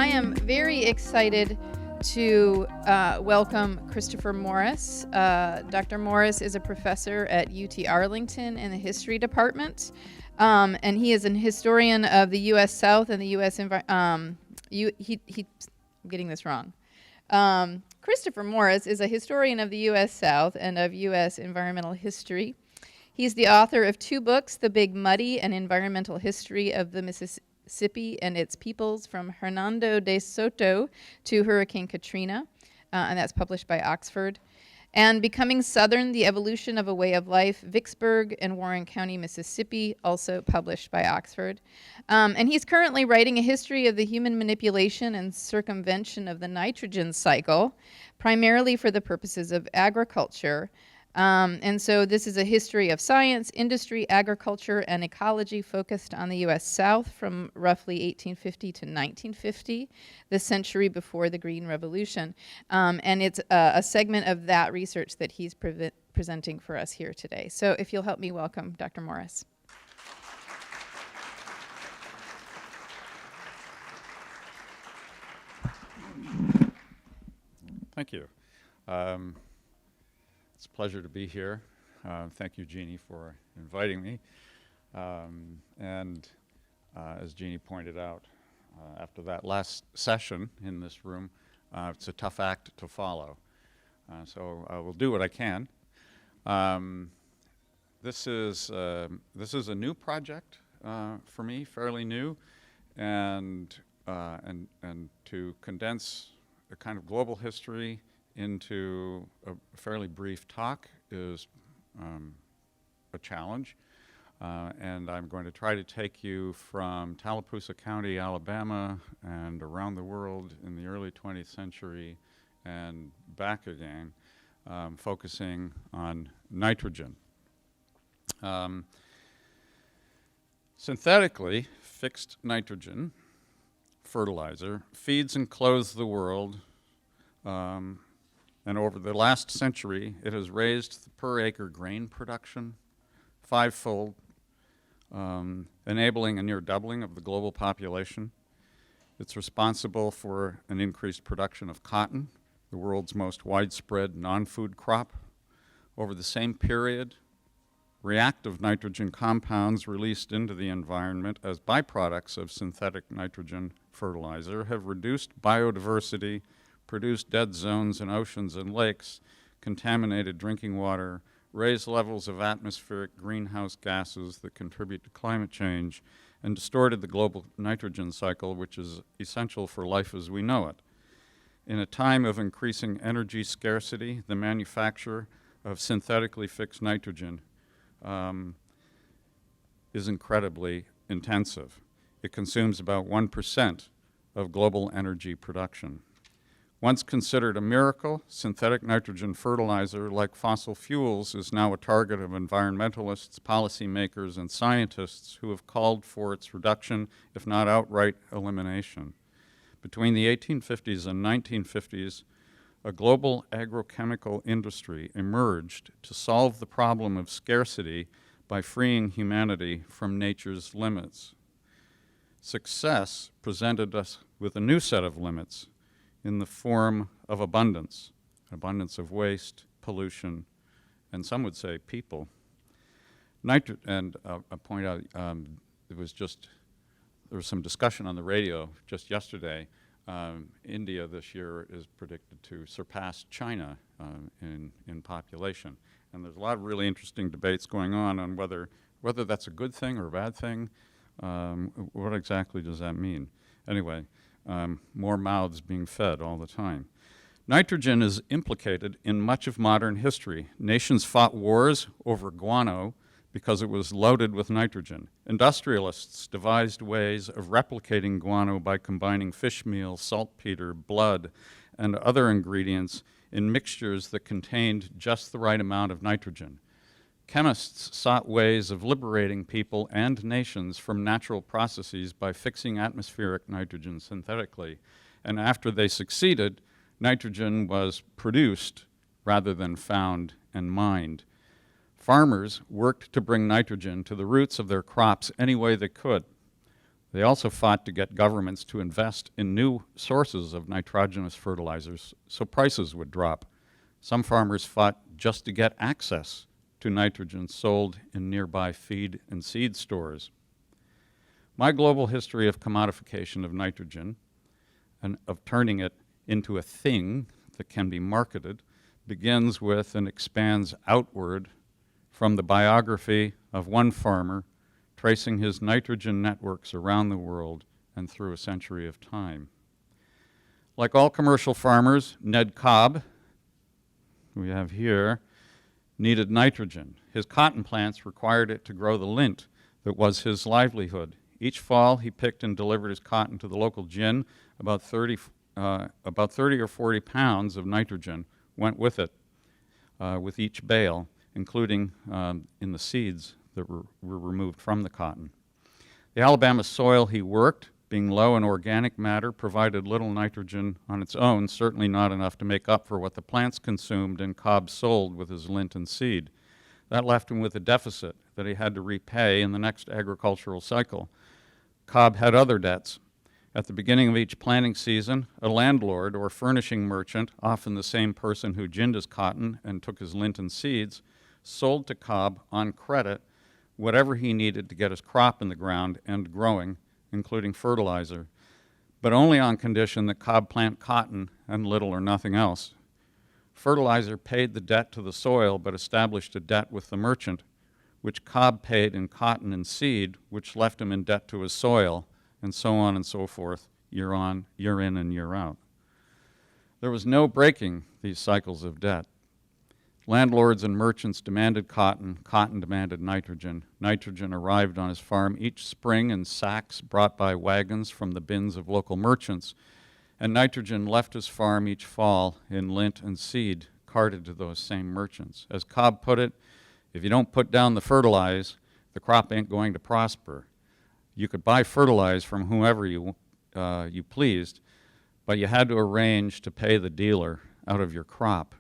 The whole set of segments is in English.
I am very excited to welcome Christopher Morris. Dr. Morris is a professor at UT Arlington in the history department, and he is an historian of the U.S. South and the U.S. I'm getting this wrong. Christopher Morris is a historian of the U.S. South and of U.S. environmental history. He's the author of 2 books, The Big Muddy, An Environmental History of the Mississippi and Its Peoples from Hernando de Soto to Hurricane Katrina, and that's published by Oxford. And Becoming Southern, The Evolution of a Way of Life, Vicksburg and Warren County, Mississippi, also published by Oxford. And he's currently writing a history of the human manipulation and circumvention of the nitrogen cycle, primarily for the purposes of agriculture. And so this is a history of science, industry, agriculture, and ecology focused on the U.S. South from roughly 1850 to 1950, the century before the Green Revolution. And it's a segment of that research that he's presenting for us here today. So if you'll help me welcome Dr. Morris. Thank you. It's a pleasure to be here. Thank you, Jeannie, for inviting me. As Jeannie pointed out, after that last session in this room, it's a tough act to follow. So I will do what I can. This is a new project for me, fairly new, and to condense a kind of global history into a fairly brief talk is a challenge. And I'm going to try to take you from Tallapoosa County, Alabama, and around the world in the early 20th century and back again, focusing on nitrogen. Synthetically fixed nitrogen fertilizer feeds and clothes the world, and over the last century, it has raised the per acre grain production 5-fold, enabling a near doubling of the global population. It's responsible for an increased production of cotton, the world's most widespread non-food crop. Over the same period, reactive nitrogen compounds released into the environment as byproducts of synthetic nitrogen fertilizer have reduced biodiversity, produced dead zones in oceans and lakes, contaminated drinking water, raised levels of atmospheric greenhouse gases that contribute to climate change, and distorted the global nitrogen cycle, which is essential for life as we know it. In a time of increasing energy scarcity, the manufacture of synthetically fixed nitrogen is incredibly intensive. It consumes about 1% of global energy production. Once considered a miracle, synthetic nitrogen fertilizer, like fossil fuels, is now a target of environmentalists, policymakers, and scientists who have called for its reduction, if not outright elimination. Between the 1850s and 1950s, a global agrochemical industry emerged to solve the problem of scarcity by freeing humanity from nature's limits. Success presented us with a new set of limits in the form of abundance of waste, pollution, and some would say people. I point out there was some discussion on the radio just yesterday. India this year is predicted to surpass China in population. And there's a lot of really interesting debates going on whether that's a good thing or a bad thing. What exactly does that mean? Anyway, more mouths being fed all the time. Nitrogen is implicated in much of modern history. Nations fought wars over guano because it was loaded with nitrogen. Industrialists devised ways of replicating guano by combining fish meal, saltpeter, blood, and other ingredients in mixtures that contained just the right amount of nitrogen. Chemists sought ways of liberating people and nations from natural processes by fixing atmospheric nitrogen synthetically. And after they succeeded, nitrogen was produced rather than found and mined. Farmers worked to bring nitrogen to the roots of their crops any way they could. They also fought to get governments to invest in new sources of nitrogenous fertilizers so prices would drop. Some farmers fought just to get access to nitrogen sold in nearby feed and seed stores. My global history of commodification of nitrogen and of turning it into a thing that can be marketed begins with and expands outward from the biography of one farmer tracing his nitrogen networks around the world and through a century of time. Like all commercial farmers, Ned Cobb, who we have here, needed nitrogen. His cotton plants required it to grow the lint that was his livelihood. Each fall, he picked and delivered his cotton to the local gin. About 30 or 40 pounds of nitrogen went with it, with each bale, including in the seeds that were removed from the cotton. The Alabama soil he worked, being low in organic matter, provided little nitrogen on its own, certainly not enough to make up for what the plants consumed and Cobb sold with his lint and seed. That left him with a deficit that he had to repay in the next agricultural cycle. Cobb had other debts. At the beginning of each planting season, a landlord or furnishing merchant, often the same person who ginned his cotton and took his lint and seeds, sold to Cobb on credit whatever he needed to get his crop in the ground and growing, including fertilizer, but only on condition that Cobb plant cotton and little or nothing else. Fertilizer paid the debt to the soil, but established a debt with the merchant, which Cobb paid in cotton and seed, which left him in debt to his soil, and so on and so forth, year in and year out. There was no breaking these cycles of debt. Landlords and merchants demanded cotton, cotton demanded nitrogen. Nitrogen arrived on his farm each spring in sacks brought by wagons from the bins of local merchants, and nitrogen left his farm each fall in lint and seed carted to those same merchants. As Cobb put it, if you don't put down the fertilize, the crop ain't going to prosper. You could buy fertilize from whomever you pleased, but you had to arrange to pay the dealer out of your crop.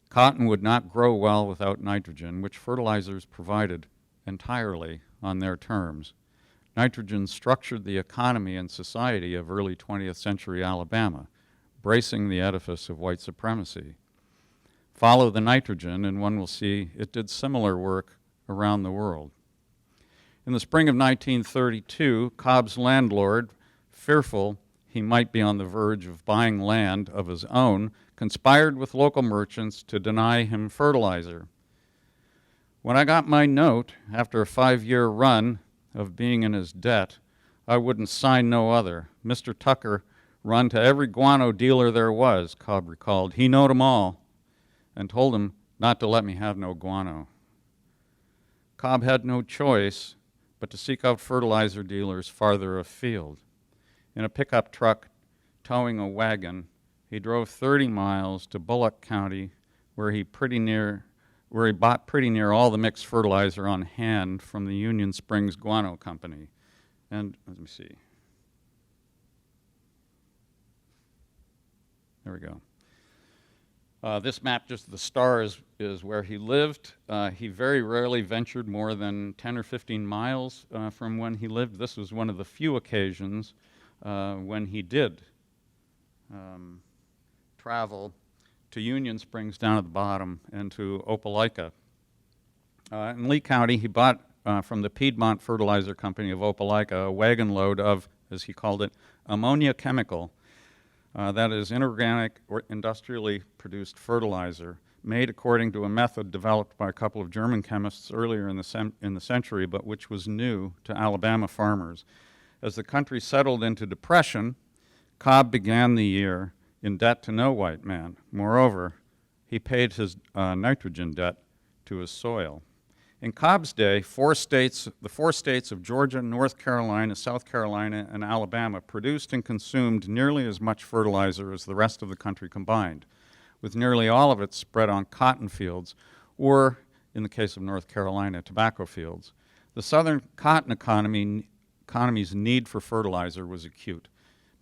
Cotton would not grow well without nitrogen, which fertilizers provided entirely on their terms. Nitrogen structured the economy and society of early 20th century Alabama, bracing the edifice of white supremacy. Follow the nitrogen, and one will see it did similar work around the world. In the spring of 1932, Cobb's landlord, fearful he might be on the verge of buying land of his own, conspired with local merchants to deny him fertilizer. When I got my note, after a 5-year run of being in his debt, I wouldn't sign no other. Mr. Tucker run to every guano dealer there was, Cobb recalled. He knowed 'em all, and told him not to let me have no guano. Cobb had no choice but to seek out fertilizer dealers farther afield. In a pickup truck towing a wagon, he drove 30 miles to Bullock County, where he bought pretty near all the mixed fertilizer on hand from the Union Springs Guano Company. And let me see. There we go. This map, just the star is where he lived. He very rarely ventured more than 10 or 15 miles from when he lived. This was one of the few occasions when he did travel to Union Springs down at the bottom and to Opelika. In Lee County, he bought from the Piedmont Fertilizer Company of Opelika a wagon load of, as he called it, ammonia chemical, that is inorganic or industrially produced fertilizer, made according to a method developed by a couple of German chemists earlier in the century, but which was new to Alabama farmers. As the country settled into depression, Cobb began the year in debt to no white man. Moreover, he paid his nitrogen debt to his soil. In Cobb's day, the four states of Georgia, North Carolina, South Carolina, and Alabama produced and consumed nearly as much fertilizer as the rest of the country combined, with nearly all of it spread on cotton fields, or, in the case of North Carolina, tobacco fields. The southern cotton economy's need for fertilizer was acute,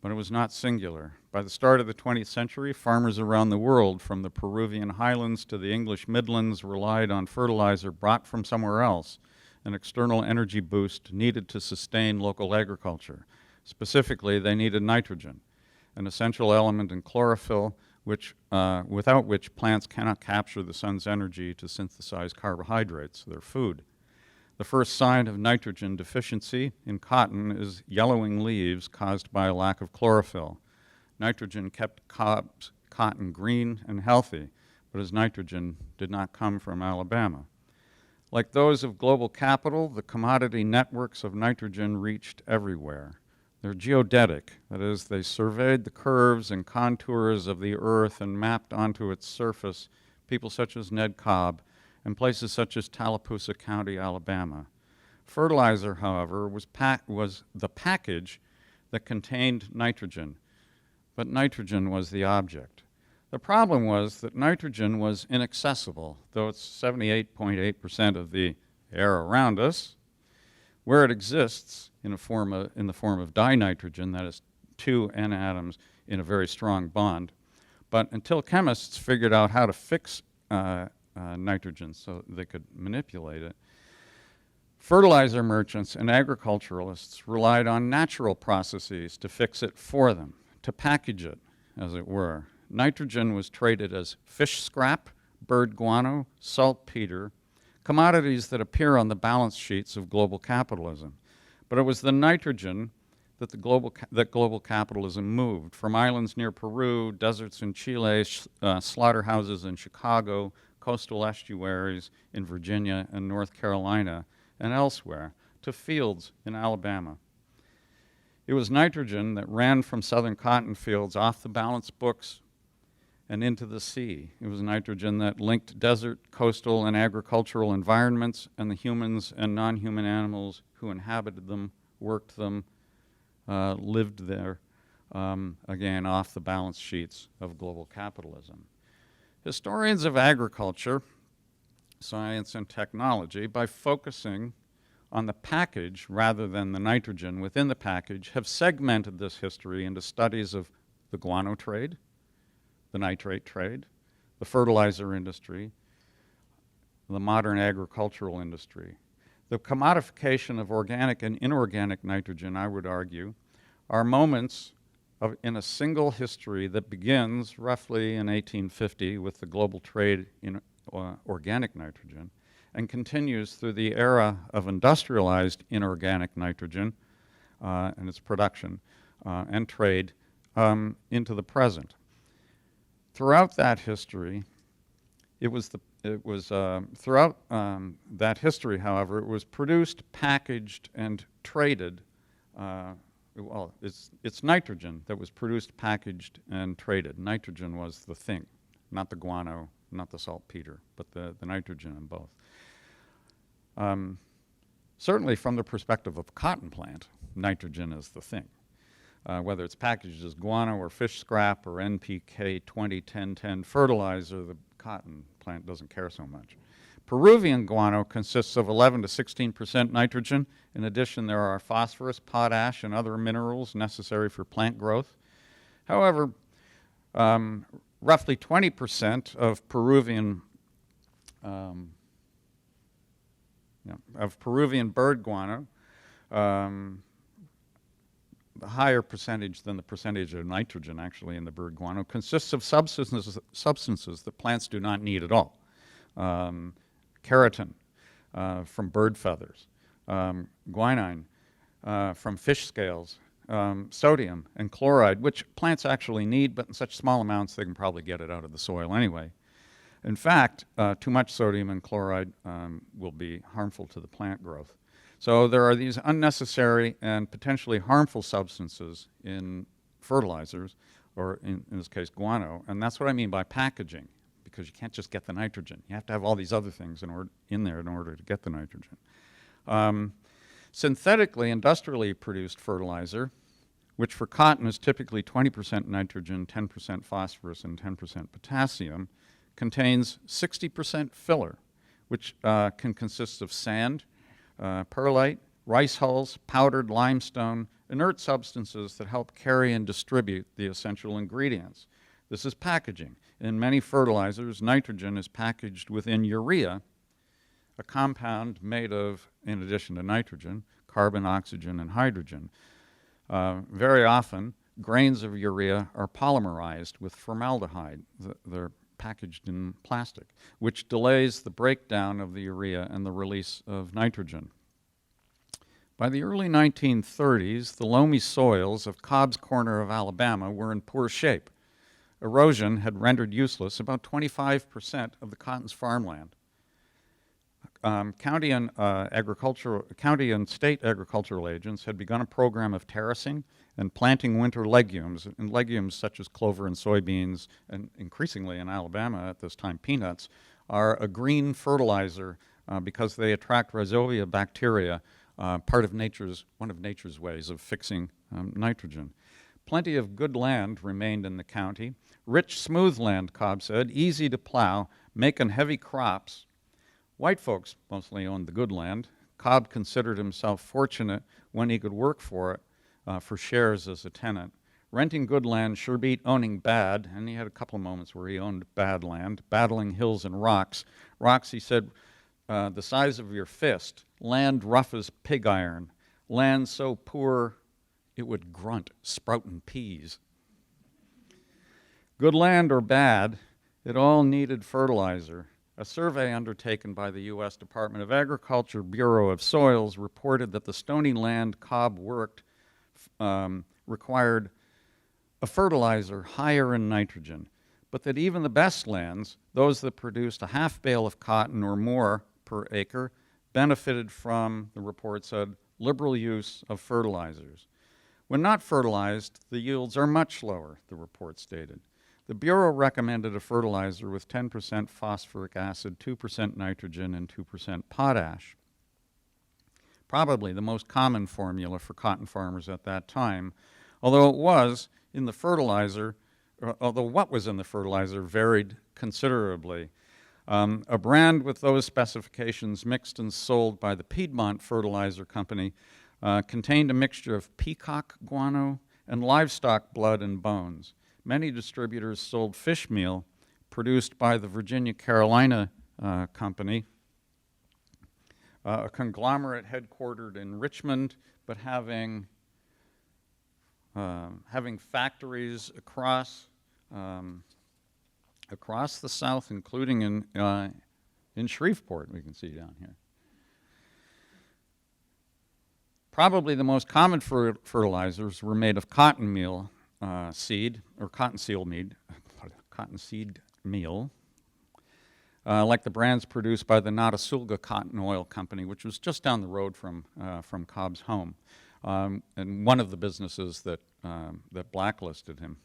but it was not singular. By the start of the 20th century, farmers around the world, from the Peruvian highlands to the English Midlands, relied on fertilizer brought from somewhere else, an external energy boost needed to sustain local agriculture. Specifically, they needed nitrogen, an essential element in chlorophyll, without which plants cannot capture the sun's energy to synthesize carbohydrates, their food. The first sign of nitrogen deficiency in cotton is yellowing leaves caused by a lack of chlorophyll. Nitrogen kept cotton green and healthy, but as nitrogen did not come from Alabama. Like those of global capital, the commodity networks of nitrogen reached everywhere. They're geodetic, that is, they surveyed the curves and contours of the earth and mapped onto its surface people such as Ned Cobb and places such as Tallapoosa County, Alabama. Fertilizer, however, was the package that contained nitrogen, but nitrogen was the object. The problem was that nitrogen was inaccessible, though it's 78.8% of the air around us. Where it exists in the form of dinitrogen, that is two N atoms in a very strong bond. But until chemists figured out how to fix nitrogen so they could manipulate it, fertilizer merchants and agriculturalists relied on natural processes to fix it for them, to package it, as it were. Nitrogen was traded as fish scrap, bird guano, saltpeter, commodities that appear on the balance sheets of global capitalism. But it was the nitrogen that global capitalism moved from islands near Peru, deserts in Chile, slaughterhouses in Chicago, coastal estuaries in Virginia and North Carolina, and elsewhere, to fields in Alabama. It was nitrogen that ran from southern cotton fields off the balance books and into the sea. It was nitrogen that linked desert, coastal, and agricultural environments and the humans and non-human animals who inhabited them, worked them, lived there, again, off the balance sheets of global capitalism. Historians of agriculture, science, and technology, by focusing on the package rather than the nitrogen within the package, have segmented this history into studies of the guano trade, the nitrate trade, the fertilizer industry, the modern agricultural industry. The commodification of organic and inorganic nitrogen, I would argue, are moments in a single history that begins roughly in 1850 with the global trade in organic nitrogen and continues through the era of industrialized inorganic nitrogen and its production and trade into the present. Throughout that history, throughout that history, however, it was produced, packaged, and traded. It's nitrogen that was produced, packaged, and traded. Nitrogen was the thing, not the guano, not the saltpeter, but the nitrogen in both. Certainly from the perspective of a cotton plant, nitrogen is the thing. Whether it's packaged as guano or fish scrap or NPK 20-10-10 fertilizer, the cotton plant doesn't care so much. Peruvian guano consists of 11 to 16% nitrogen. In addition, there are phosphorus, potash, and other minerals necessary for plant growth. However, roughly 20% of Peruvian bird guano, the higher percentage than the percentage of nitrogen actually in the bird guano, consists of substances that plants do not need at all. Keratin from bird feathers, guanine from fish scales, sodium and chloride, which plants actually need, but in such small amounts they can probably get it out of the soil anyway. In fact, too much sodium and chloride will be harmful to the plant growth. So there are these unnecessary and potentially harmful substances in fertilizers, or in this case guano, and that's what I mean by packaging, because you can't just get the nitrogen. You have to have all these other things in there in order to get the nitrogen. Synthetically, industrially produced fertilizer, which for cotton is typically 20% nitrogen, 10% phosphorus, and 10% potassium, contains 60% filler, which can consist of sand, perlite, rice hulls, powdered limestone, inert substances that help carry and distribute the essential ingredients. This is packaging. In many fertilizers, nitrogen is packaged within urea, a compound made of, in addition to nitrogen, carbon, oxygen, and hydrogen. Very often, grains of urea are polymerized with formaldehyde. They're packaged in plastic, which delays the breakdown of the urea and the release of nitrogen. By the early 1930s, the loamy soils of Cobb's Corner of Alabama were in poor shape. Erosion had rendered useless about 25% of the cotton's farmland. County and state agricultural agents had begun a program of terracing and planting winter legumes, and legumes such as clover and soybeans, and increasingly in Alabama at this time peanuts, are a green fertilizer because they attract rhizobia bacteria, one of nature's ways of fixing nitrogen. Plenty of good land remained in the county. Rich, smooth land, Cobb said, easy to plow, making heavy crops. White folks mostly owned the good land. Cobb considered himself fortunate when he could work for it for shares as a tenant. Renting good land sure beat owning bad, and he had a couple of moments where he owned bad land, battling hills and rocks. Rocks, he said, the size of your fist, land rough as pig iron, land so poor it would grunt sprouting peas. Good land or bad, it all needed fertilizer. A survey undertaken by the U.S. Department of Agriculture Bureau of Soils reported that the stony land Cobb worked required a fertilizer higher in nitrogen, but that even the best lands, those that produced a half bale of cotton or more per acre, benefited from, the report said, liberal use of fertilizers. When not fertilized, the yields are much lower, the report stated. The Bureau recommended a fertilizer with 10% phosphoric acid, 2% nitrogen, and 2% potash. Probably the most common formula for cotton farmers at that time, although what was in the fertilizer varied considerably. A brand with those specifications mixed and sold by the Piedmont Fertilizer Company contained a mixture of peacock guano and livestock blood and bones. Many distributors sold fish meal produced by the Virginia-Carolina Company, a conglomerate headquartered in Richmond, but having factories across the South, including in Shreveport, we can see down here. Probably the most common fertilizers were made of cotton meal seed, or cottonseed meal, like the brands produced by the Notasulga Cotton Oil Company, which was just down the road from Cobb's home, and one of the businesses that blacklisted him.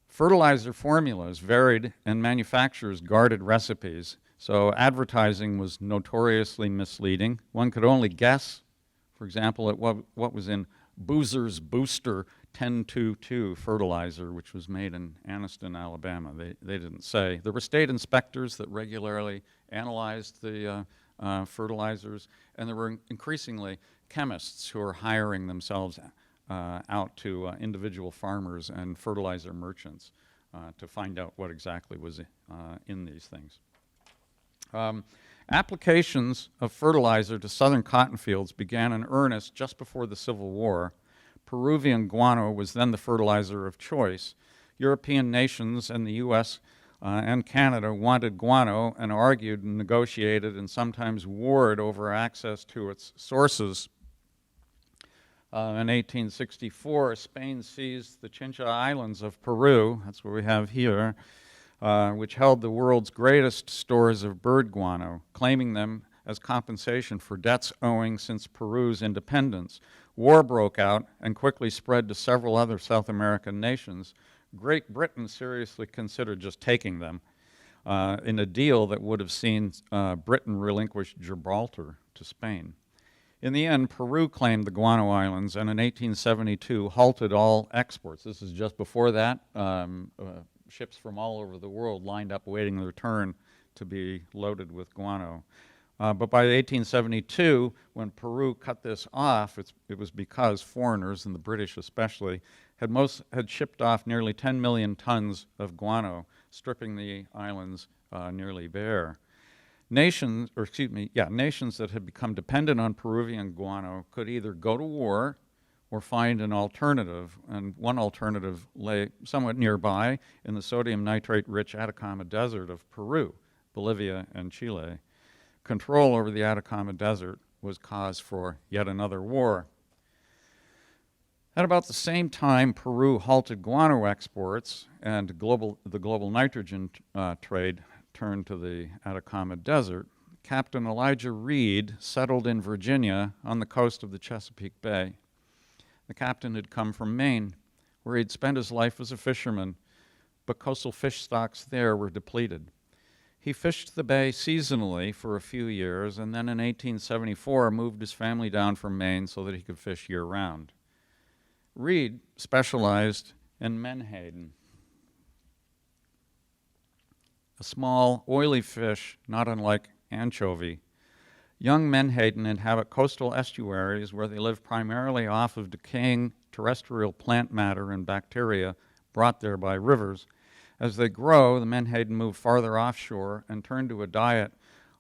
Fertilizer formulas varied, and manufacturers guarded recipes, so advertising was notoriously misleading. One could only guess, for example, at what was in Boozer's Booster 1022 fertilizer, which was made in Anniston, Alabama. They didn't say. There were state inspectors that regularly analyzed the fertilizers, and there were increasingly chemists who were hiring themselves out to individual farmers and fertilizer merchants to find out what exactly was in these things. Applications of fertilizer to southern cotton fields began in earnest just before the Civil War. Peruvian guano was then the fertilizer of choice. European nations and the U.S. And Canada wanted guano and argued and negotiated and sometimes warred over access to its sources. In 1864, Spain seized the Chincha Islands of Peru, that's what we have here, which held the world's greatest stores of bird guano, claiming them as compensation for debts owing since Peru's independence. War broke out and quickly spread to several other South American nations. Great Britain seriously considered just taking them in a deal that would have seen Britain relinquish Gibraltar to Spain. In the end, Peru claimed the Guano Islands and in 1872 halted all exports. This is just before that. Ships from all over the world lined up waiting their turn to be loaded with guano. But by 1872, when Peru cut this off, it was because foreigners, and the British especially, had shipped off nearly 10 million tons of guano, stripping the islands nearly bare. Nations that had become dependent on Peruvian guano could either go to war or find an alternative, and one alternative lay somewhat nearby in the sodium nitrate-rich Atacama Desert of Peru, Bolivia, and Chile. Control over the Atacama Desert was cause for yet another war. At about the same time Peru halted guano exports and the global nitrogen trade turned to the Atacama Desert, Captain Elijah Reed settled in Virginia on the coast of the Chesapeake Bay. The captain had come from Maine, where he'd spent his life as a fisherman, but coastal fish stocks there were depleted. He fished the bay seasonally for a few years, and then in 1874 moved his family down from Maine so that he could fish year-round. Reed specialized in menhaden, a small, oily fish not unlike anchovy. Young menhaden inhabit coastal estuaries where they live primarily off of decaying terrestrial plant matter and bacteria brought there by rivers. As they grow, the menhaden move farther offshore and turn to a diet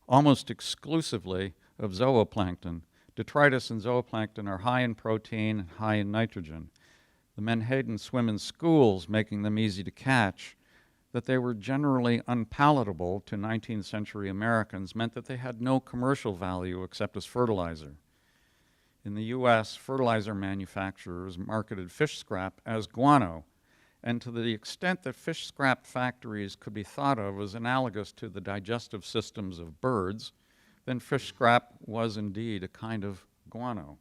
almost exclusively of zooplankton. Detritus and zooplankton are high in protein and high in nitrogen. The menhaden swim in schools, making them easy to catch. That they were generally unpalatable to 19th century Americans meant that they had no commercial value except as fertilizer. In the U.S., fertilizer manufacturers marketed fish scrap as guano, and to the extent that fish scrap factories could be thought of as analogous to the digestive systems of birds, then fish scrap was indeed a kind of guano.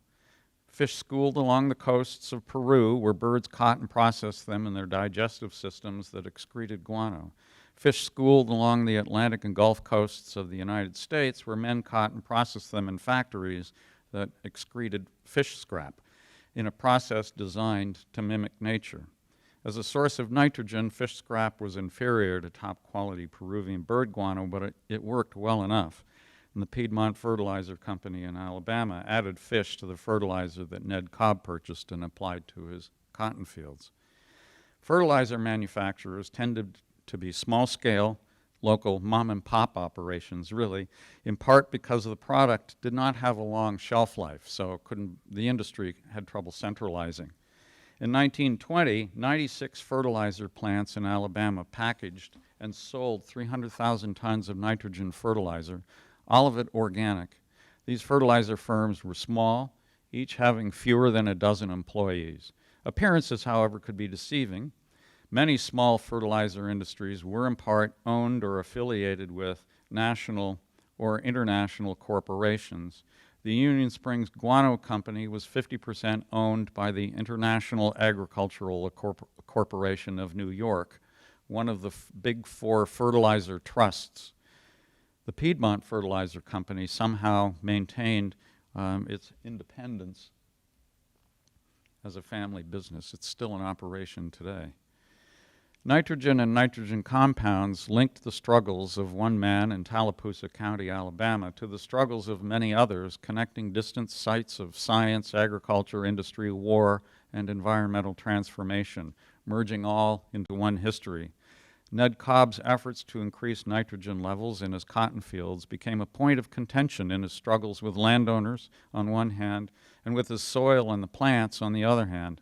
Fish schooled along the coasts of Peru, where birds caught and processed them in their digestive systems that excreted guano. Fish schooled along the Atlantic and Gulf coasts of the United States, where men caught and processed them in factories that excreted fish scrap in a process designed to mimic nature. As a source of nitrogen, fish scrap was inferior to top-quality Peruvian bird guano, but it worked well enough. And the Piedmont Fertilizer Company in Alabama added fish to the fertilizer that Ned Cobb purchased and applied to his cotton fields. Fertilizer manufacturers tended to be small-scale, local mom-and-pop operations, really, in part because the product did not have a long shelf life, so the industry had trouble centralizing. In 1920, 96 fertilizer plants in Alabama packaged and sold 300,000 tons of nitrogen fertilizer, all of it organic. These fertilizer firms were small, each having fewer than a dozen employees. Appearances, however, could be deceiving. Many small fertilizer industries were in part owned or affiliated with national or international corporations. The Union Springs Guano Company was 50% owned by the International Agricultural Corporation of New York, one of the big four fertilizer trusts. The Piedmont Fertilizer Company somehow maintained its independence as a family business. It's still in operation today. Nitrogen and nitrogen compounds linked the struggles of one man in Tallapoosa County, Alabama, to the struggles of many others, connecting distant sites of science, agriculture, industry, war, and environmental transformation, merging all into one history. Ned Cobb's efforts to increase nitrogen levels in his cotton fields became a point of contention in his struggles with landowners on one hand and with his soil and the plants on the other hand.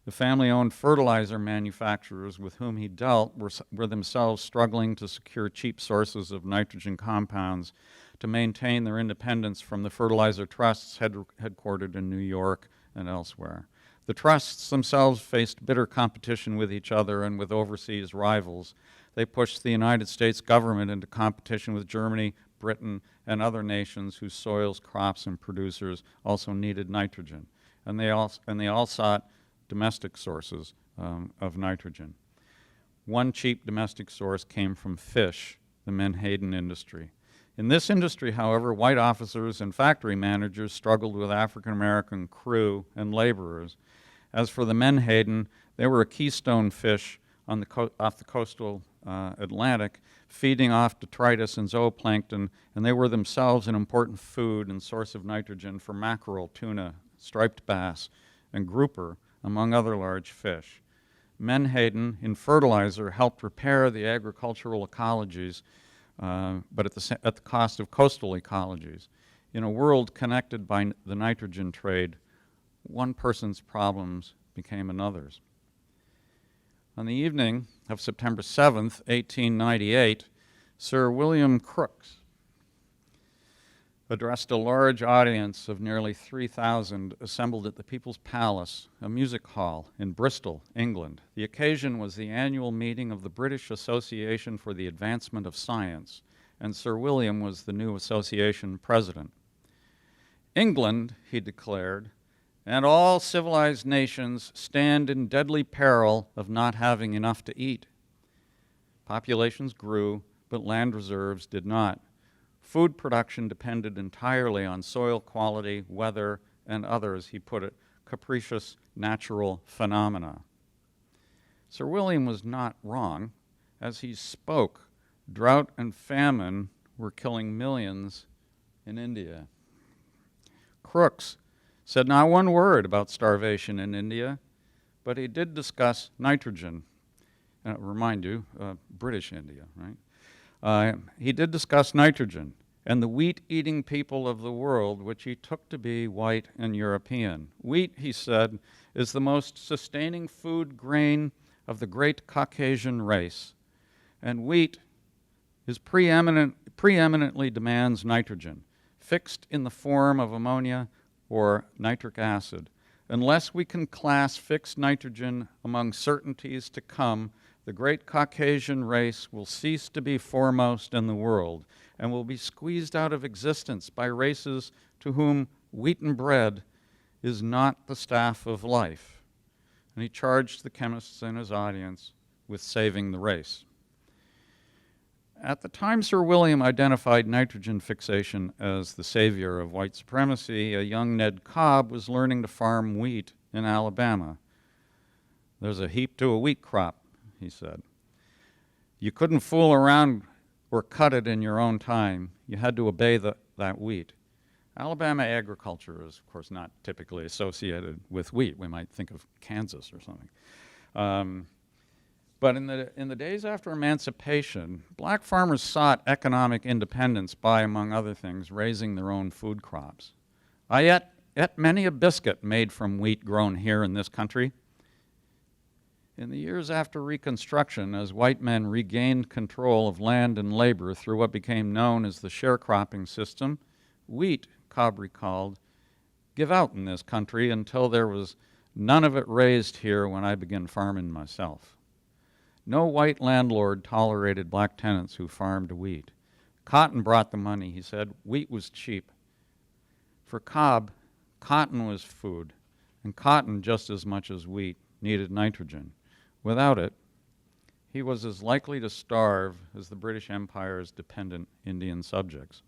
The family-owned fertilizer manufacturers with whom he dealt were themselves struggling to secure cheap sources of nitrogen compounds to maintain their independence from the fertilizer trusts headquartered in New York and elsewhere. The trusts themselves faced bitter competition with each other and with overseas rivals. They pushed the United States government into competition with Germany, Britain, and other nations whose soils, crops, and producers also needed nitrogen. And they all sought domestic sources of nitrogen. One cheap domestic source came from fish, the menhaden industry. In this industry, however, white officers and factory managers struggled with African-American crew and laborers. As for the menhaden, they were a keystone fish off the coastal Atlantic, feeding off detritus and zooplankton, and they were themselves an important food and source of nitrogen for mackerel, tuna, striped bass, and grouper, among other large fish. Menhaden in fertilizer helped repair the agricultural ecologies but at the cost of coastal ecologies. In a world connected by the nitrogen trade, one person's problems became another's. On the evening of September 7th, 1898, Sir William Crookes addressed a large audience of nearly 3,000 assembled at the People's Palace, a music hall in Bristol, England. The occasion was the annual meeting of the British Association for the Advancement of Science, and Sir William was the new association president. England, he declared, and all civilized nations stand in deadly peril of not having enough to eat. Populations grew, but land reserves did not. Food production depended entirely on soil quality, weather, and other, as he put it, capricious natural phenomena. Sir William was not wrong. As he spoke, drought and famine were killing millions in India. Crookes said not one word about starvation in India, but he did discuss nitrogen. Remind you, British India, right? He did discuss nitrogen and the wheat-eating people of the world, which he took to be white and European. Wheat, he said, is the most sustaining food grain of the great Caucasian race, and wheat is preeminently demands nitrogen, fixed in the form of ammonia or nitric acid. Unless we can class fixed nitrogen among certainties to come, the great Caucasian race will cease to be foremost in the world and will be squeezed out of existence by races to whom wheaten bread is not the staff of life. And he charged the chemists in his audience with saving the race. At the time Sir William identified nitrogen fixation as the savior of white supremacy, a young Ned Cobb was learning to farm wheat in Alabama. There's a heap to a wheat crop, he said. You couldn't fool around or cut it in your own time. You had to obey that wheat. Alabama agriculture is, of course, not typically associated with wheat. We might think of Kansas or something. But in the days after emancipation, black farmers sought economic independence by, among other things, raising their own food crops. I ate many a biscuit made from wheat grown here in this country. In the years after Reconstruction, as white men regained control of land and labor through what became known as the sharecropping system, wheat, Cobb recalled, give out in this country until there was none of it raised here when I began farming myself. No white landlord tolerated black tenants who farmed wheat. Cotton brought the money, he said. Wheat was cheap. For Cobb, cotton was food, and cotton, just as much as wheat, needed nitrogen. Without it, he was as likely to starve as the British Empire's dependent Indian subjects.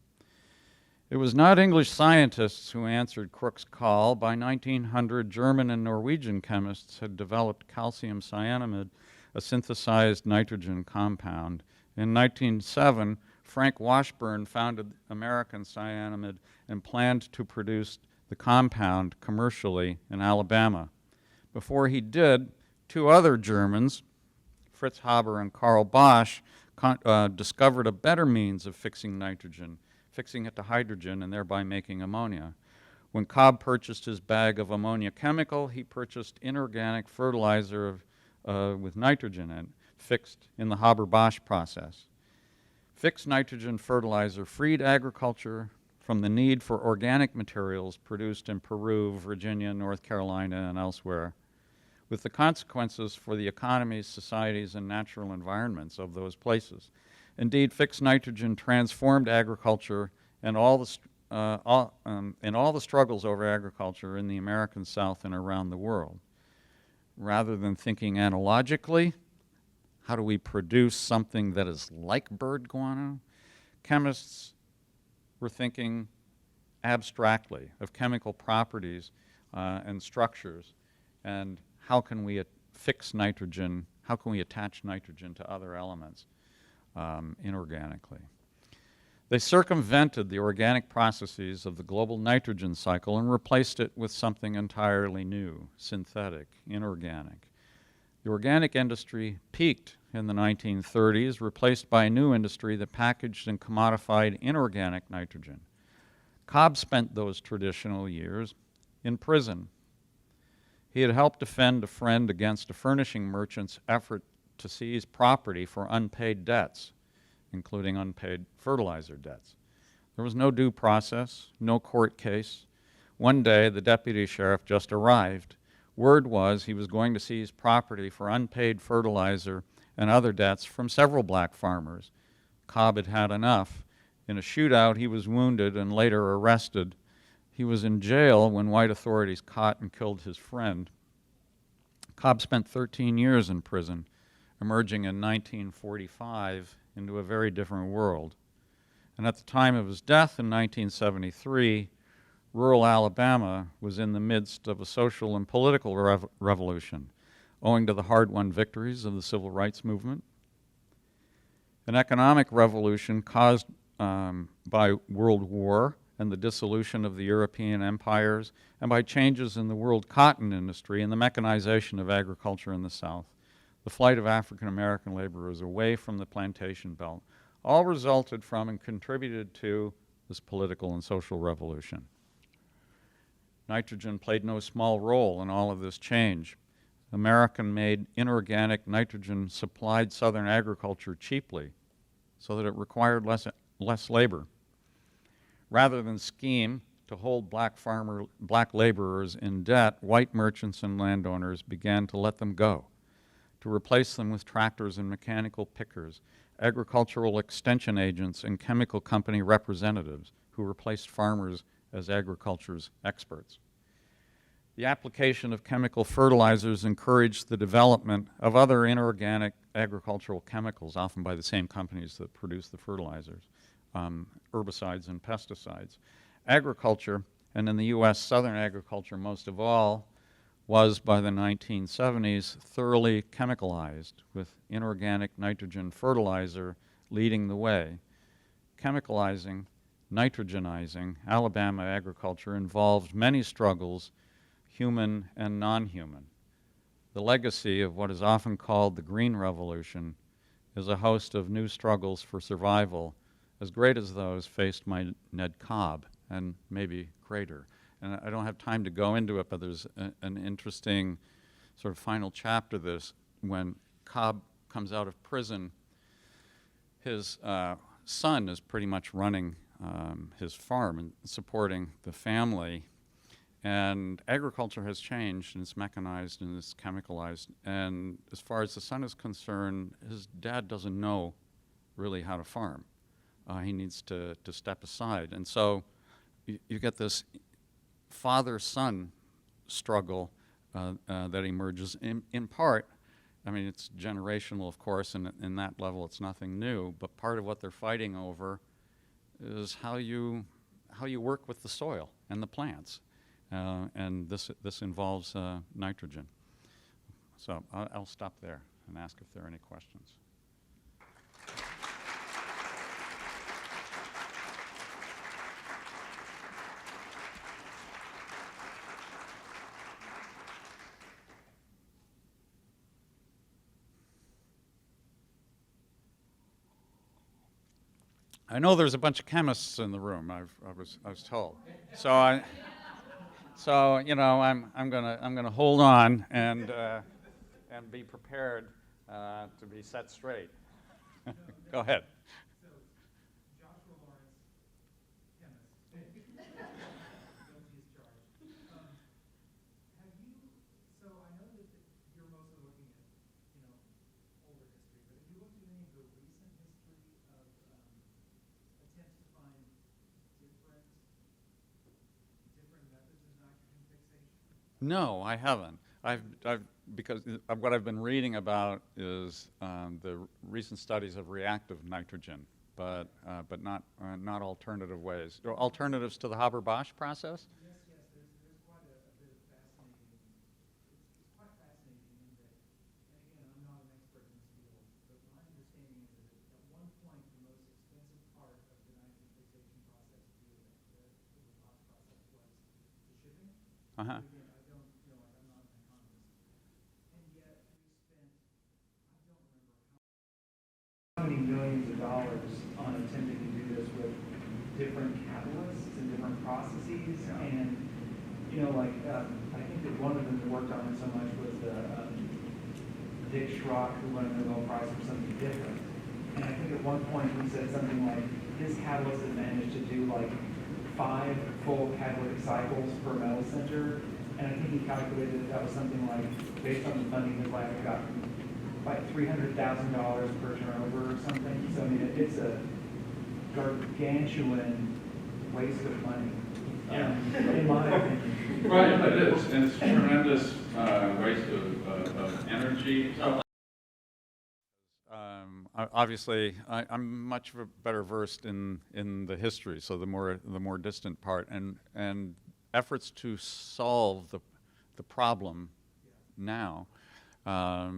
It was not English scientists who answered Crookes' call. By 1900, German and Norwegian chemists had developed calcium cyanamide, a synthesized nitrogen compound. In 1907, Frank Washburn founded American Cyanamide and planned to produce the compound commercially in Alabama. Before he did, two other Germans, Fritz Haber and Karl Bosch, discovered a better means of fixing nitrogen, fixing it to hydrogen and thereby making ammonia. When Cobb purchased his bag of ammonia chemical, he purchased inorganic fertilizer with nitrogen in it, fixed in the Haber-Bosch process. Fixed nitrogen fertilizer freed agriculture from the need for organic materials produced in Peru, Virginia, North Carolina, and elsewhere, with the consequences for the economies, societies, and natural environments of those places. Indeed, fixed nitrogen transformed agriculture and all the struggles over agriculture in the American South and around the world. Rather than thinking analogically, how do we produce something that is like bird guano? Chemists were thinking abstractly of chemical properties and structures, and how can we fix nitrogen, how can we attach nitrogen to other elements inorganically. They circumvented the organic processes of the global nitrogen cycle and replaced it with something entirely new, synthetic, inorganic. The organic industry peaked in the 1930s, replaced by a new industry that packaged and commodified inorganic nitrogen. Cobb spent those traditional years in prison. He had helped defend a friend against a furnishing merchant's effort to seize property for unpaid debts, including unpaid fertilizer debts. There was no due process, no court case. One day, the deputy sheriff just arrived. Word was he was going to seize property for unpaid fertilizer and other debts from several black farmers. Cobb had had enough. In a shootout, he was wounded and later arrested. He was in jail when white authorities caught and killed his friend. Cobb spent 13 years in prison, emerging in 1945 into a very different world. And at the time of his death in 1973, rural Alabama was in the midst of a social and political revolution, owing to the hard-won victories of the civil rights movement. An economic revolution caused by World War and the dissolution of the European empires, and by changes in the world cotton industry and the mechanization of agriculture in the South. The flight of African American laborers away from the plantation belt all resulted from and contributed to this political and social revolution. Nitrogen played no small role in all of this change. American-made inorganic nitrogen supplied Southern agriculture cheaply so that it required less labor. Rather than scheme to hold black laborers in debt, white merchants and landowners began to let them go, to replace them with tractors and mechanical pickers, agricultural extension agents and chemical company representatives who replaced farmers as agriculture's experts. The application of chemical fertilizers encouraged the development of other inorganic agricultural chemicals, often by the same companies that produce the fertilizers, herbicides and pesticides. Agriculture, and in the U.S., Southern agriculture most of all, was by the 1970s thoroughly chemicalized, with inorganic nitrogen fertilizer leading the way. Chemicalizing, nitrogenizing Alabama agriculture involved many struggles, human and non-human. The legacy of what is often called the Green Revolution is a host of new struggles for survival, as great as those faced by Ned Cobb, and maybe greater. And I don't have time to go into it, but there's an interesting sort of final chapter to this. When Cobb comes out of prison, his son is pretty much running his farm and supporting the family. And agriculture has changed, and it's mechanized, and it's chemicalized. And as far as the son is concerned, his dad doesn't know really how to farm. He needs to step aside. And so you get this father-son struggle that emerges in part. I mean, it's generational, of course, and in that level it's nothing new, but part of what they're fighting over is how you work with the soil and the plants. And this involves nitrogen. So I'll stop there and ask if there are any questions. I know there's a bunch of chemists in the room. I was told. So you know, I'm gonna hold on and be prepared to be set straight. Go ahead. So, Joshua Lawrence, chemist, guilty as charged. Have you? So I know that you're mostly looking at, older history, but have you looked at any of the recent history of attempts to find different methods of nitrogen fixation? No, I haven't. Because what I've been reading about is the recent studies of reactive nitrogen, but not alternative ways. Alternatives to the Haber-Bosch process? Yes, there's quite a bit of fascinating. It's quite fascinating in that, and again, I'm not an expert in this field, but my understanding is that at one point the most expensive part of the nitrogen fixation process, the Bosch process, was the shipping. Uh-huh. Again, processes, and like I think that one of them that worked on it so much was the Dick Schrock, who won a Nobel Prize for something different. And I think at one point he said something like his catalyst had managed to do like 5 full catalytic cycles per metal center, and I think he calculated that was something like, based on the funding his lab had gotten, like $300,000 per turnover or something. So I mean, it's a gargantuan waste of money, in my opinion. Right, it is, and it's a tremendous waste of energy. So, obviously, I'm much better versed in the history, so the more distant part, and efforts to solve the problem now. I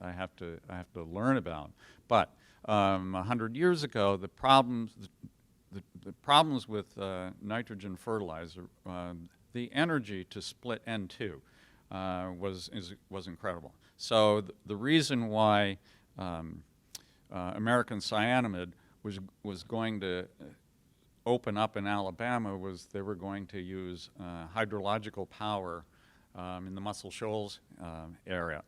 have to learn about, but 100 years ago, the problems with nitrogen fertilizer, the energy to split N2 was incredible. So the reason why American cyanamide was going to open up in Alabama was they were going to use hydrological power in the Muscle Shoals era.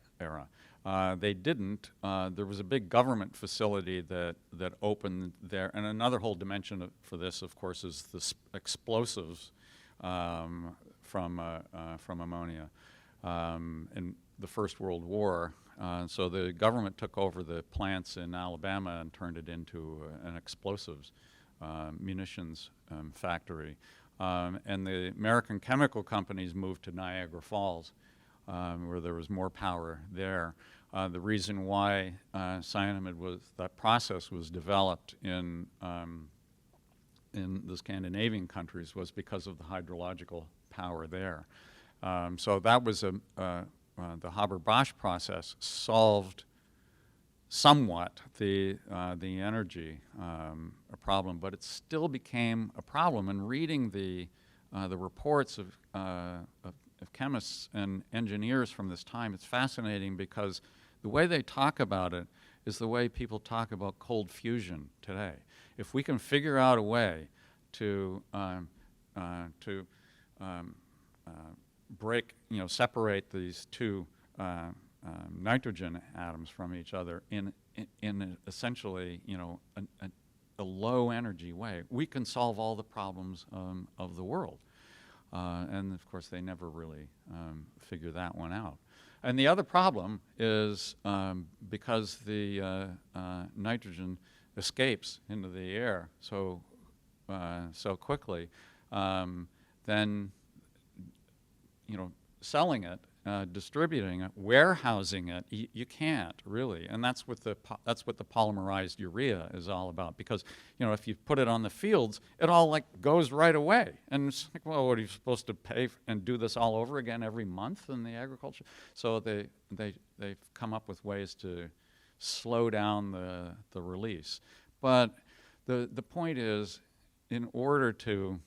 They didn't. There was a big government facility that opened there, and another whole dimension for this, of course, is the explosives from ammonia in the First World War. So the government took over the plants in Alabama and turned it into an explosives munitions factory. And the American chemical companies moved to Niagara Falls, where there was more power there. The reason why cyanamide that process was developed in the Scandinavian countries was because of the hydrological power there. So that was the Haber-Bosch process solved somewhat the energy problem, but it still became a problem. And reading the reports of chemists and engineers from this time, it's fascinating because the way they talk about it is the way people talk about cold fusion today. If we can figure out a way to separate these two nitrogen atoms from each other in essentially, a low energy way, we can solve all the problems of the world. And of course, they never really figure that one out. And the other problem is because the nitrogen escapes into the air so quickly, then selling it, distributing it, warehousing it, you can't really, and that's what the polymerized urea is all about. Because if you put it on the fields, it all goes right away, and it's like, well, what are you supposed to pay and do this all over again every month in the agriculture? So they've come up with ways to slow down the release. But the point is, in order to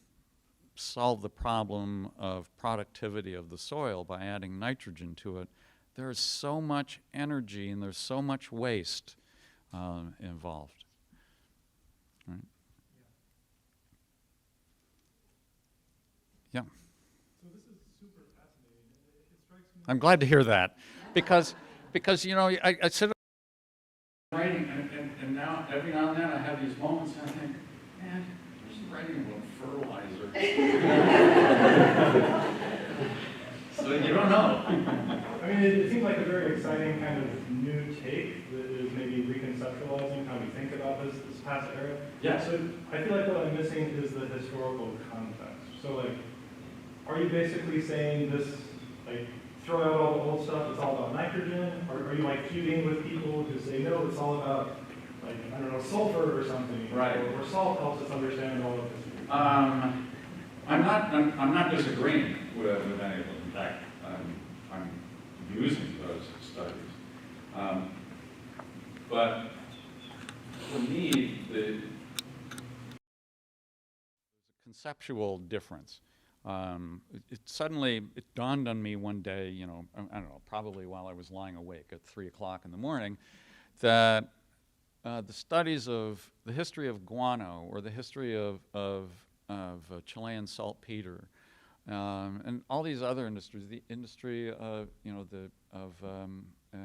solve the problem of productivity of the soil by adding nitrogen to it, there's so much energy and there's so much waste involved. Right? Yeah. So this is super fascinating. It strikes me. I'm glad to hear that, because I sit writing and now every now and then I have these moments and I think, man, writing about fertilizer. So you don't know. I mean, it seems like a very exciting kind of new take that is maybe reconceptualizing how we think about this past era. Yeah. So I feel like what I'm missing is the historical context. So are you basically saying this, throw out all the old stuff, it's all about nitrogen? Or are you feuding with people who say, no, it's all about I don't know, sulfur or something, right? Or salt helps us understand all of this. I'm not disagreeing with any of them. In fact, I'm using those studies. But for me, there's a conceptual difference. It dawned on me one day, I don't know, probably while I was lying awake at 3 o'clock in the morning, that the studies of the history of guano or the history of Chilean saltpeter, and all these other industries. The industry of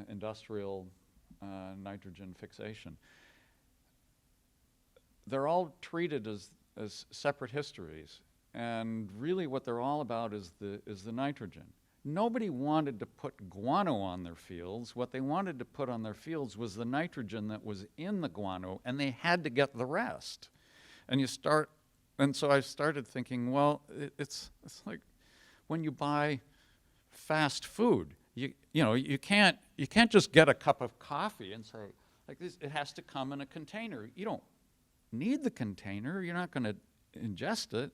industrial nitrogen fixation. They're all treated as separate histories, and really what they're all about is the nitrogen. Nobody wanted to put guano on their fields. What they wanted to put on their fields was the nitrogen that was in the guano, and they had to get the rest. And so I started thinking, well, it's like when you buy fast food. You can't just get a cup of coffee and say, like this, it has to come in a container. You don't need the container. You're not going to ingest it.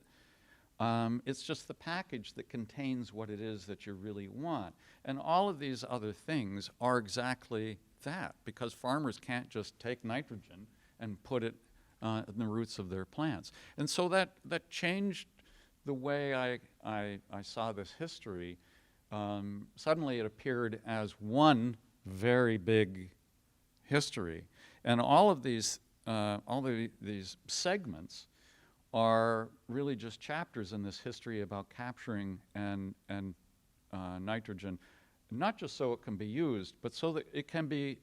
It's just the package that contains what it is that you really want. And all of these other things are exactly that, because farmers can't just take nitrogen and put it in the roots of their plants. And so that changed the way I saw this history. Suddenly it appeared as one very big history. And all of these segments are really just chapters in this history about capturing and nitrogen, not just so it can be used, but so that it can be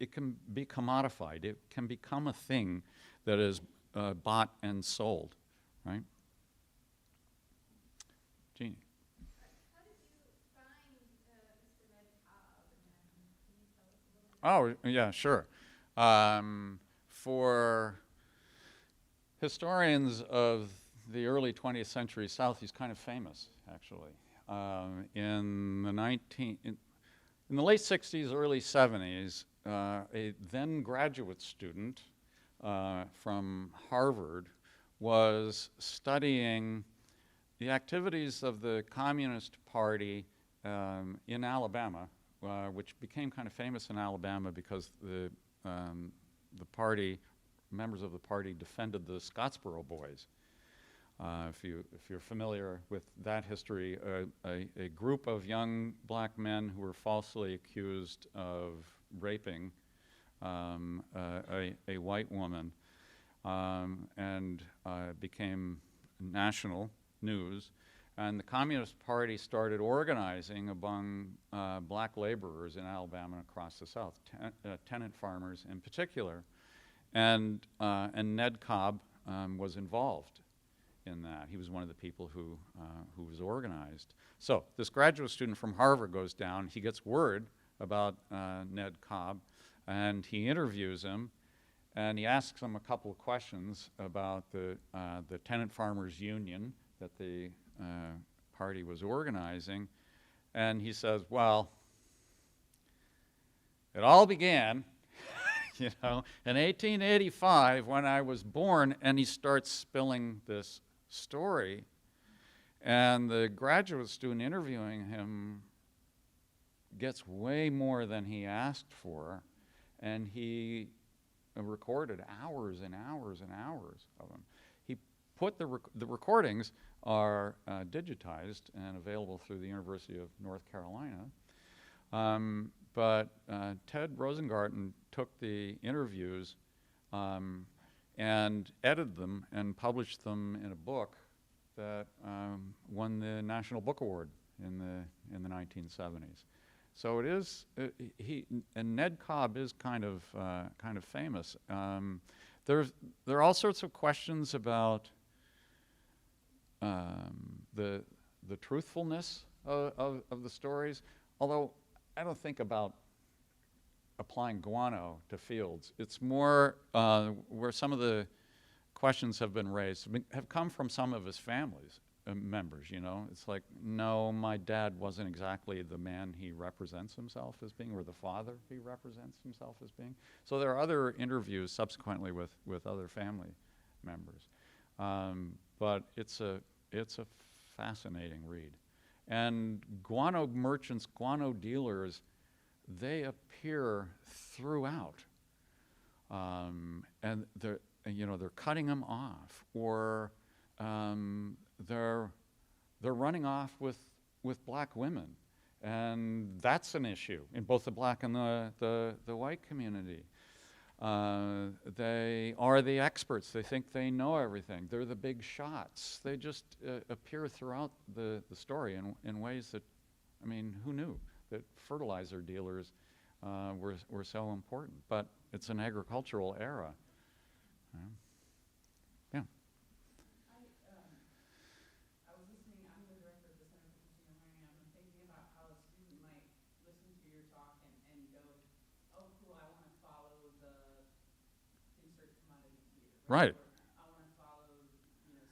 commodified. It can become a thing that is bought and sold, right? Jeannie. How did you find Mr. Ned Cobb? And can you tell us a little bit? Oh, yeah, sure. For historians of the early 20th century South, he's kind of famous, actually. In the late 60s, early 70s, a then graduate student from Harvard was studying the activities of the Communist Party in Alabama, which became kind of famous in Alabama because the members of the party defended the Scottsboro Boys. If you're familiar with that history, a group of young black men who were falsely accused of raping a white woman and became national news. And the Communist Party started organizing among black laborers in Alabama and across the South, tenant farmers in particular. And Ned Cobb was involved in that. He was one of the people who was organized. So this graduate student from Harvard goes down. He gets word about Ned Cobb, and he interviews him, and he asks him a couple of questions about the tenant farmers union that the party was organizing. And he says, well, it all began in 1885 when I was born. And he starts spilling this story. And the graduate student interviewing him gets way more than he asked for. And he recorded hours and hours and hours of them. He put the recordings are digitized and available through the University of North Carolina. But Ted Rosengarten took the interviews and edited them and published them in a book that won the National Book Award in the 1970s. So it is and Ned Cobb is kind of famous. There are all sorts of questions about the truthfulness of the stories, although I don't think about applying guano to fields. It's more where some of the questions have been raised have come from some of his family's members. It's like, no, my dad wasn't exactly the man he represents himself as being, or the father he represents himself as being. So there are other interviews subsequently with other family members, but it's a fascinating read. And guano merchants, guano dealers, they appear throughout, and they're cutting them off, or they're running off with black women, and that's an issue in both the black and the white community. They are the experts. They think they know everything. They're the big shots. They just appear throughout the story in ways that, I mean, who knew that fertilizer dealers were so important? But it's an agricultural era. Yeah. I was listening, I'm the director of the Center for Consumer Learning, I've been thinking about how a student might listen to your talk and go, oh cool, I want to follow the insert commodity here, Right. Or I want to follow,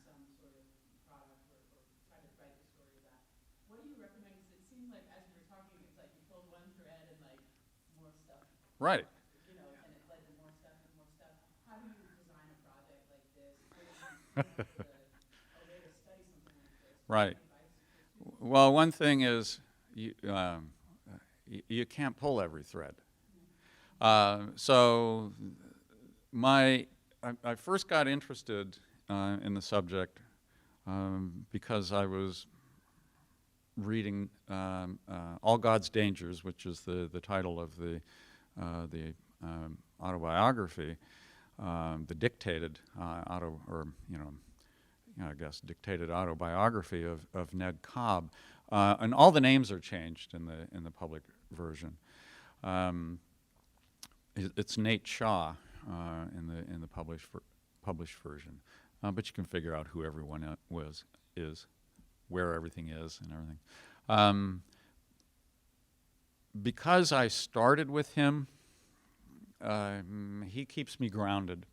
some sort of product or try to write the story of that. What do you recommend? Because it seems like as you were talking, it's like you pulled one thread and like more stuff. Right. And it led to more stuff and more stuff. How do you design a project like this? A way to study something like this? Right. Well, one thing is you can't pull every thread. So I first got interested in the subject because I was reading All God's Dangers, which is the title of the autobiography, the dictated dictated autobiography of Ned Cobb, and all the names are changed in the public version. It's Nate Shaw in the published version, but you can figure out who everyone is, where everything is, and everything. Because I started with him, he keeps me grounded.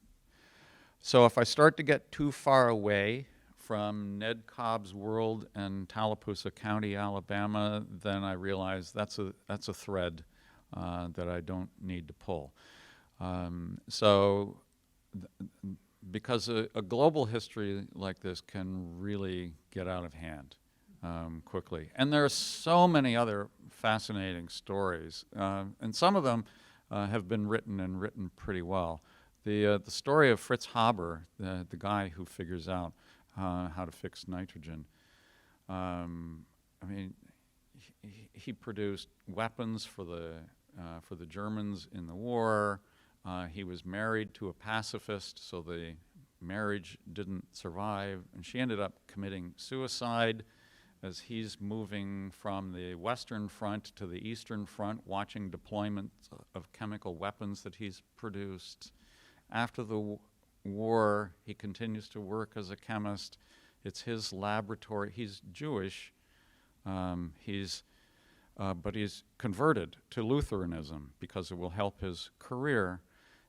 So if I start to get too far away from Ned Cobb's world and Tallapoosa County, Alabama, then I realize that's a thread that I don't need to pull. Because a global history like this can really get out of hand quickly. And there are so many other fascinating stories, and some of them have been written pretty well. The story of Fritz Haber, the guy who figures out how to fix nitrogen, he produced weapons for the Germans in the war. He was married to a pacifist, so the marriage didn't survive, and she ended up committing suicide as he's moving from the Western Front to the Eastern Front, watching deployment of chemical weapons that he's produced. After the war, he continues to work as a chemist. It's his laboratory. He's Jewish. But he's converted to Lutheranism because it will help his career.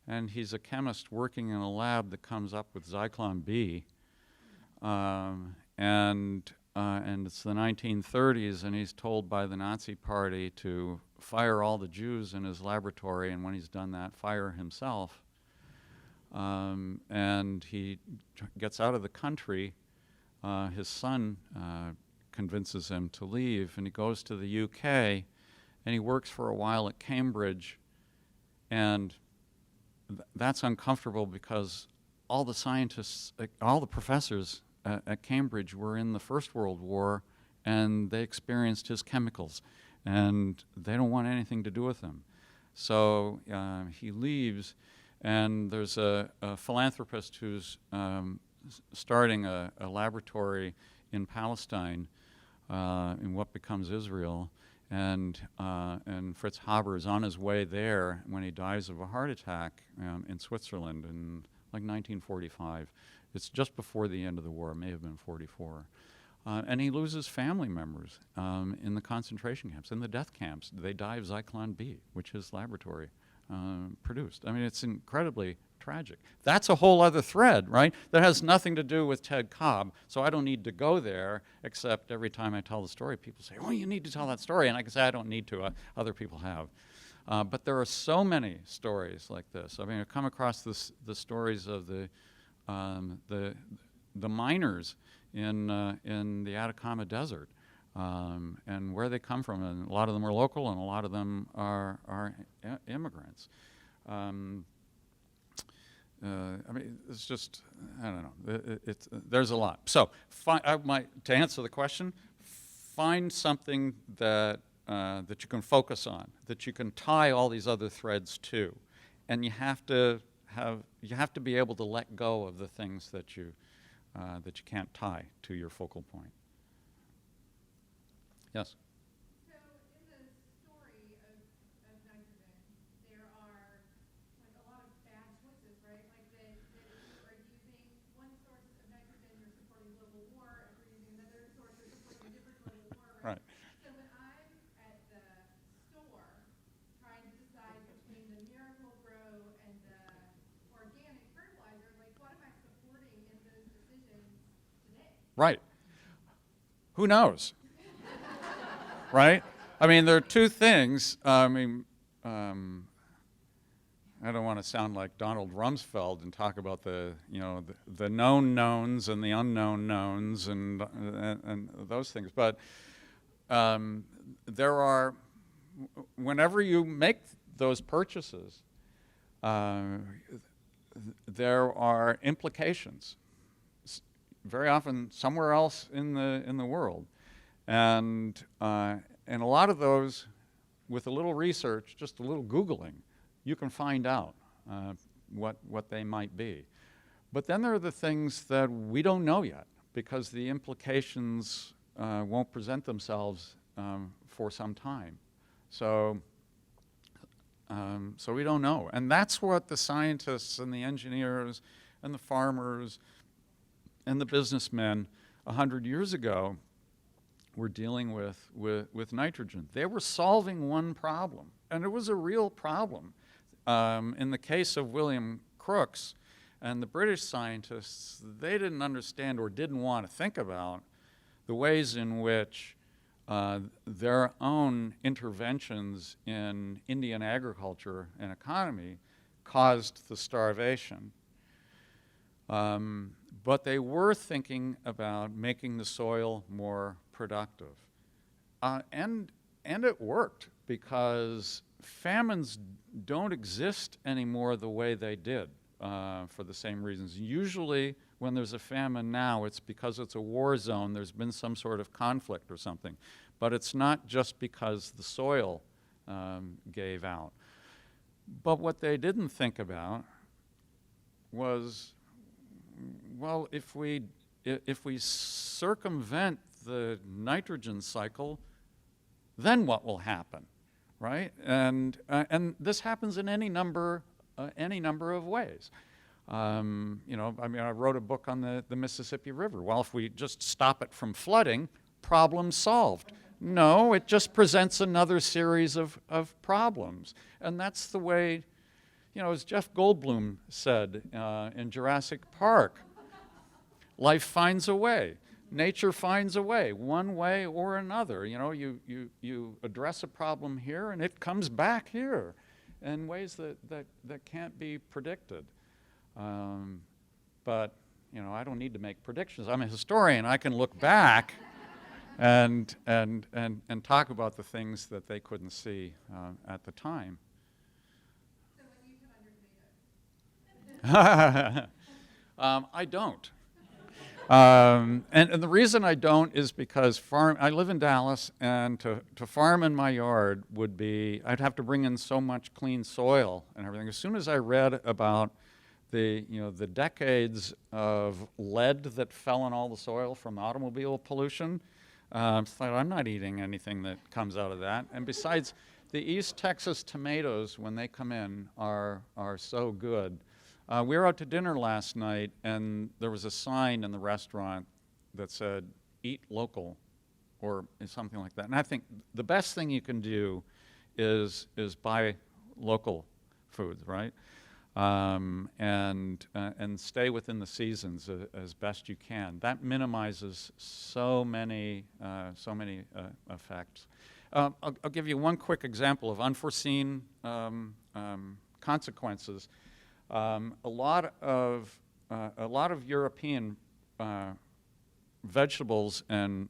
And he's a chemist working in a lab that comes up with Zyklon B. And it's the 1930s, and he's told by the Nazi Party to fire all the Jews in his laboratory, and when he's done that, fire himself. And he gets out of the country. His son convinces him to leave, and he goes to the UK, and he works for a while at Cambridge, and that's uncomfortable because all the scientists, all the professors at Cambridge were in the First World War, and they experienced his chemicals, and they don't want anything to do with him. So he leaves, and there's a philanthropist who's starting a laboratory in Palestine, in what becomes Israel, and Fritz Haber is on his way there when he dies of a heart attack in Switzerland in like 1945. It's just before the end of the war. It may have been 44. And he loses family members in the concentration camps, in the death camps. They die of Zyklon B, which his laboratory produced. I mean, it's incredibly tragic. That's a whole other thread, right? That has nothing to do with Ted Cobb, so I don't need to go there, except every time I tell the story, people say, oh, you need to tell that story, and I can say, I don't need to. Other people have. But there are so many stories like this. I mean, I've come across the stories of the miners in the Atacama Desert, and where they come from, and a lot of them are local, and a lot of them are immigrants. I mean, it's just, I don't know. There's a lot. So, to answer the question, find something that you can focus on, that you can tie all these other threads to, and you have to be able to let go of the things that you can't tie to your focal point. Yes. So in the story of nitrogen, there are like a lot of bad choices, right? Like that if you are using one source of nitrogen, you're supporting global war. If you're using another source, you're supporting a different global war, right? Right. So when I'm at the store trying to decide between the Miracle-Gro and the organic fertilizer, like what am I supporting in those decisions today? Right. Who knows? Right? I mean, there are two things. I don't want to sound like Donald Rumsfeld and talk about the known knowns and the unknown knowns and those things. But whenever you make those purchases, there are implications. Very often somewhere else in the world. And a lot of those, with a little research, just a little Googling, you can find out what they might be. But then there are the things that we don't know yet, because the implications won't present themselves for some time. So we don't know. And that's what the scientists and the engineers and the farmers and the businessmen 100 years ago were dealing with nitrogen. They were solving one problem, and it was a real problem. In the case of William Crookes and the British scientists, they didn't understand or didn't want to think about the ways in which their own interventions in Indian agriculture and economy caused the starvation. But they were thinking about making the soil more productive. And it worked, because famines don't exist anymore the way they did for the same reasons. Usually when there's a famine now, it's because it's a war zone, there's been some sort of conflict or something. But it's not just because the soil gave out. But what they didn't think about was, well, if we circumvent the nitrogen cycle, then what will happen, right? And this happens in any number of ways. I wrote a book on the Mississippi River. Well, if we just stop it from flooding, problem solved. No, it just presents another series of problems. And that's the way, as Jeff Goldblum said in Jurassic Park, life finds a way. Nature finds a way, one way or another. You address a problem here, and it comes back here in ways that can't be predicted. But I don't need to make predictions. I'm a historian. I can look back and talk about the things that they couldn't see at the time. So when you put on your tomatoes. I don't. And the reason I don't is because I live in Dallas, and to farm in my yard would be, I'd have to bring in so much clean soil and everything. As soon as I read about the decades of lead that fell in all the soil from automobile pollution, I thought, I'm not eating anything that comes out of that. And besides, the East Texas tomatoes, when they come in, are so good. We were out to dinner last night, and there was a sign in the restaurant that said, "Eat local," or something like that. And I think the best thing you can do is buy local foods, right? And stay within the seasons as best you can. That minimizes so many effects. I'll give you one quick example of unforeseen consequences. A lot of European vegetables and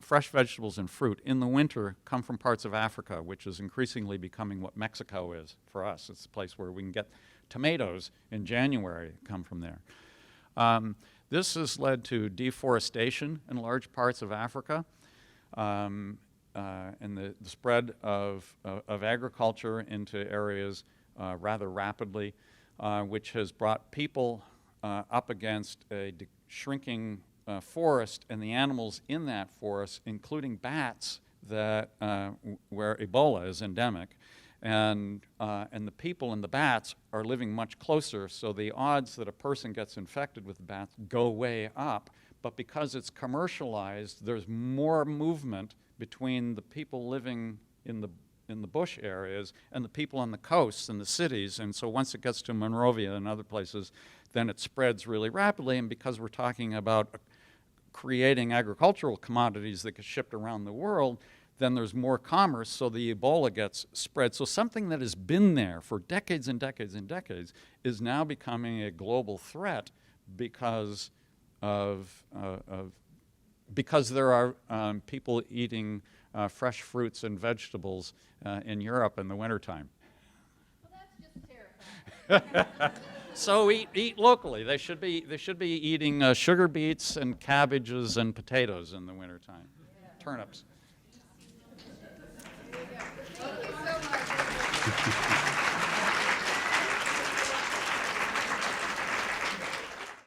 fresh vegetables and fruit in the winter come from parts of Africa, which is increasingly becoming what Mexico is for us. It's a place where we can get tomatoes in January come from there. This has led to deforestation in large parts of Africa, and the spread of agriculture into areas rather rapidly, which has brought people up against a shrinking forest and the animals in that forest, including bats that where Ebola is endemic. And the people and the bats are living much closer, so the odds that a person gets infected with bats go way up. But because it's commercialized, there's more movement between the people living in the bush areas and the people on the coasts and the cities. And so once it gets to Monrovia and other places, then it spreads really rapidly. And because we're talking about creating agricultural commodities that get shipped around the world, then there's more commerce, so the Ebola gets spread. So something that has been there for decades and decades and decades is now becoming a global threat because because there are people eating fresh fruits and vegetables in Europe in the wintertime. Well, that's just terrifying. So eat locally. They should be eating sugar beets and cabbages and potatoes in the wintertime. Yeah. Turnips. Thank you so much.